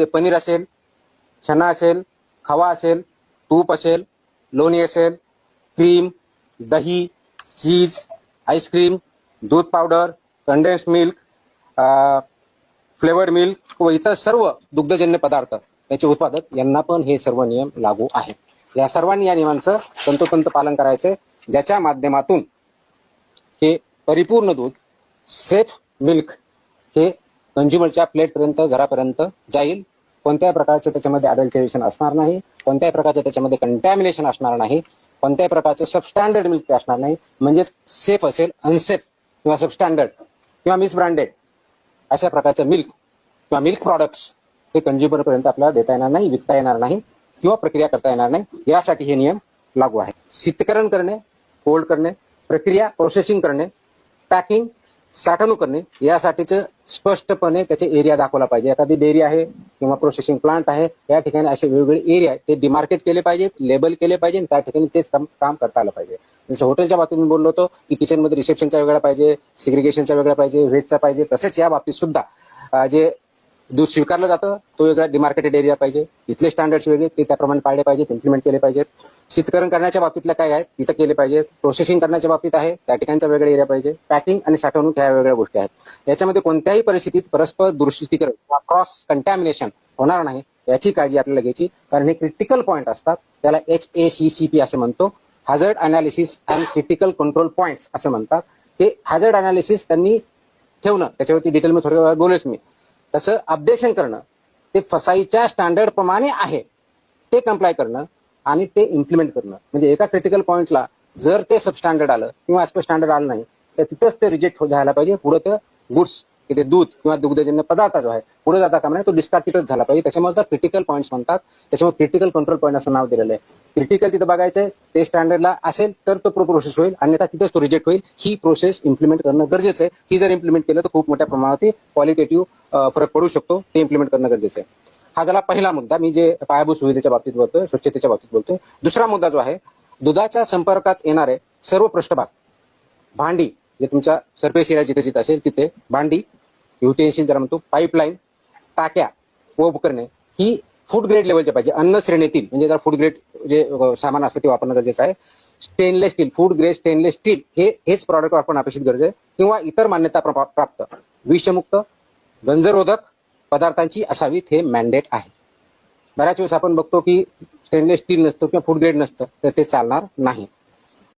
त्याच्यामध्ये पनीर असेल, चना असेल, खवा असेल, तूप असेल, लोणी असेल, क्रीम, दही, चीज, आईस्क्रीम, दूध powder, condense milk, flavoured milk व इतर सर्व दुग्धजन्य पदार्थ याचे उत्पादक यांना पण हे सर्व नियम लागू आहेत. या सर्वांनी या नियमांचं तंतोतंत पालन करायचे, ज्याच्या माध्यमातून हे परिपूर्ण दूध सेफ मिल्क हे कंझ्युमरच्या प्लेटपर्यंत घरापर्यंत जाईल. कोणत्याही प्रकारचे त्याच्यामध्ये अडल्टरेशन असणार नाही, कोणत्याही प्रकारचे त्याच्यामध्ये कंटॅमिनेशन असणार नाही, कोणत्याही प्रकारचे सबस्टँडर्ड मिल्क असणार नाही. म्हणजेच सेफ असेल, अनसेफ किंवा सबस्टँडर्ड किंवा मिसब्रँडेड अशा प्रकारचे मिल्क किंवा मिल्क प्रॉडक्ट्स हे कंझ्युमरपर्यंत आपल्याला देता येणार नाही, विकता येणार नाही किंवा प्रक्रिया करता येणार नाही. यासाठी हे नियम लागू आहे. शीतकरण करणे, कोल्ड करणे, प्रक्रिया प्रोसेसिंग करणे, पॅकिंग, साठवणूक करणे यासाठीचं स्पष्टपणे त्याचे एरिया दाखवला पाहिजे. एखादी डेअरी आहे किंवा प्रोसेसिंग प्लांट आहे, या ठिकाणी असे वेगवेगळे एरिया ते डिमार्केट केले पाहिजेत, लेबल केले पाहिजे, त्या ठिकाणी तेच काम करता आलं पाहिजे. जसं हॉटेलच्या बाबतीत मी बोललो होतो की किचनमध्ये रिसेप्शनचा वेगळा पाहिजे, सिग्रिगेशनचा वेगळा पाहिजे, व्हेजचा पाहिजे, तसेच या बाबतीत सुद्धा जे दूध स्वीकारलं जातं तो वेगळा डिमार्केटेड एरिया पाहिजे, तिथले स्टँडर्ड्स वेगळे ते त्याप्रमाणे पाळले पाहिजेत, इम्प्लिमेंट केले पाहिजेत. शीतकरण करण्याच्या बाबतीतल्या काय आहेत तिथं केले पाहिजेत. प्रोसेसिंग करण्याच्या बाबतीत आहे त्या ठिकाणचा वेगळा एरिया पाहिजे. पॅकिंग आणि साठवणूक ह्या वेगळ्या गोष्टी आहेत. याच्यामध्ये कोणत्याही परिस्थितीत परस्पर दूषितीकरण किंवा क्रॉस कंटॅमिनेशन होणार नाही याची काळजी आपल्याला घ्यायची, कारण हे क्रिटिकल पॉईंट असतात. त्याला HACCP असे म्हणतो, hazard analysis and critical control points असं म्हणतात. हे हॅझर्ड अनालिसिस त्यांनी ठेवणं, त्याच्यावरती डिटेल मध्ये थोड्या वेळा बोलेच मी. तसं अपडेशन करणं, ते फसाईच्या स्टँडर्ड प्रमाणे आहे ते कंप्लाय करणं आणि ते इम्प्लिमेंट करणं. म्हणजे एका क्रिटिकल पॉईंटला जर ते सबस्टँडर्ड आलं किंवा ॲज पर स्टँडर्ड आलं नाही तर तिथंच ते रिजेक्ट झाला पाहिजे. पुढे ते गुड्स ते दूध किंवा दुग्धजन्य पदार्थ जो आहे पुढे जाता कामा नये, तो डिस्कार्टेडच झाला पाहिजे. त्याच्यामुळे क्रिटिकल पॉईंट्स म्हणतात, त्याच्यामुळे क्रिटिकल कंट्रोल पॉईंट असं नाव दिलेलं आहे. क्रिटिकल तिथं बघायचंय, ते स्टँडर्डला असेल तर तो प्रोसेस होईल, अन्यथा तिथंच तो रिजेक्ट होईल. ही प्रोसेस इम्प्लिमेंट करणं गरजेचं आहे. ही जर इम्प्लिमेंट केलं तर खूप मोठ्या प्रमाणात क्वालिटेटिव्ह फरक पडू शकतो. ते इम्प्लिमेंट करणं गरजेचं आहे. हा झाला पहिला मुद्दा, मी जे पायाभूत सुविधेच्या बाबतीत बोलतोय, स्वच्छतेच्या बाबतीत बोलतोय. दुसरा मुद्दा जो आहे, दुधाच्या संपर्कात येणारे सर्व पृष्ठभाग, भांडी, जे तुमच्या सरफेस एरिया जिथे जिथे असेल तिथे भांडी, युटेन्सिल ज्याला म्हणतो, पाईपलाईन, टाक्या व उपकरणे ही फूड ग्रेड लेवलचे पाहिजे. अन्न श्रेणीतील म्हणजे जर फूड ग्रेड जे सामान असतं ते वापरणं गरजेचं आहे. Stainless steel, food grade stainless steel हेच प्रॉडक्ट वापरणं अपेक्षित गरजेचं आहे, किंवा इतर मान्यता प्राप्त विषमुक्त, गंजरोधक पदार्थांची असावीत हे मॅन्डेट आहे. बऱ्याच वेळेस आपण बघतो की स्टेनलेस स्टील नसतं किंवा फूड ग्रेड नसतं तर ते चालणार नाही.